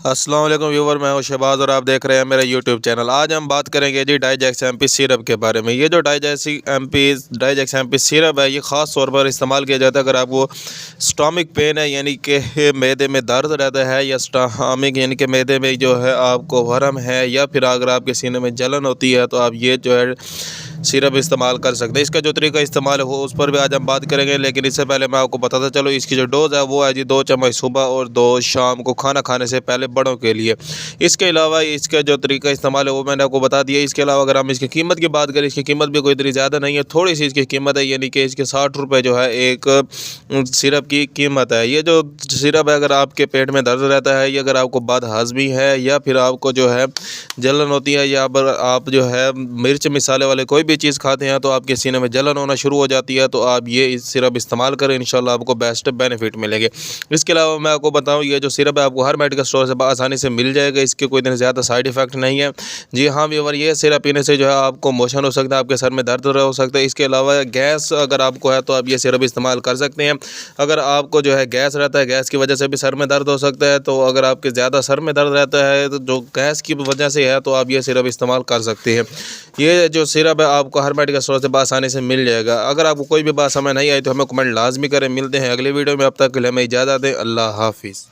अस्सलाम वालेकुम व्यूवर, मैं हूं शहबाज और आप देख रहे हैं मेरा यूट्यूब चैनल। आज हम बात करेंगे जी डाइजेक्स एमपी सिरप के बारे में। ये जो डाइजेक्स एमपी सिरप है, ये ख़ास तौर पर इस्तेमाल किया जाता है अगर आपको स्टमक पेन है, यानी कि मैदे में दर्द रहता है, या स्टमक यानी कि मैदे में जो है आपको वरम है, या फिर अगर आपके सीने में जलन होती है तो आप ये जो है सिरप इस्तेमाल कर सकते हैं। इसका जो तरीका इस्तेमाल हो उस पर भी आज हम बात करेंगे, लेकिन इससे पहले मैं आपको बताता चलो इसकी जो डोज़ है वो है जी 2 चम्मच सुबह और 2 शाम को खाना खाने से पहले बड़ों के लिए। इसके अलावा इसका जो तरीका इस्तेमाल है वो मैंने आपको बता दिया। इसके अलावा अगर हम इसकी कीमत की बात करें, इसकी कीमत भी कोई इतनी ज़्यादा नहीं है, थोड़ी सी इसकी कीमत है, यानी कि इसके 60 रुपये जो है एक सिरप की कीमत है। ये जो सिरप है, अगर आपके पेट में दर्द रहता है, या अगर आपको बदहज़मी है, या फिर आपको जो है जलन होती है, या अगर आप जो है मिर्च मिसाले वाले कोई भी चीज़ खाते हैं तो आपके सीने में जलन होना शुरू हो जाती है, तो आप ये इस सिरप इस्तेमाल करें, इंशाल्लाह आपको बेस्ट बेनिफिट मिलेंगे। इसके अलावा मैं आपको बताऊं, ये जो सिरप है आपको हर मेडिकल स्टोर से आसानी से मिल जाएगा। इसके कोई इतने ज़्यादा साइड इफ़ेक्ट नहीं है। जी हाँ व्यूअर, ये सिरप पीने से जो है आपको मोशन हो सकता है, आपके सर में दर्द हो सकता है। इसके अलावा गैस अगर आपको है तो आप ये सिरप इस्तेमाल कर सकते हैं। अगर आपको जो है गैस रहता है, गैस की वजह से भी सर में दर्द हो सकता है, तो अगर आपके ज़्यादा सर में दर्द रहता है तो जो गैस की वजह से है, तो आप ये सिरप इस्तेमाल कर सकते हैं। ये जो सिरप है आपको हर मेडिकल स्टोर से आसानी से मिल जाएगा। अगर आपको कोई भी बात समझ नहीं आई तो हमें कमेंट लाजमी करें। मिलते हैं अगली वीडियो में, अब तक के लिए हमें इजाज़त दें। अल्लाह हाफिज़।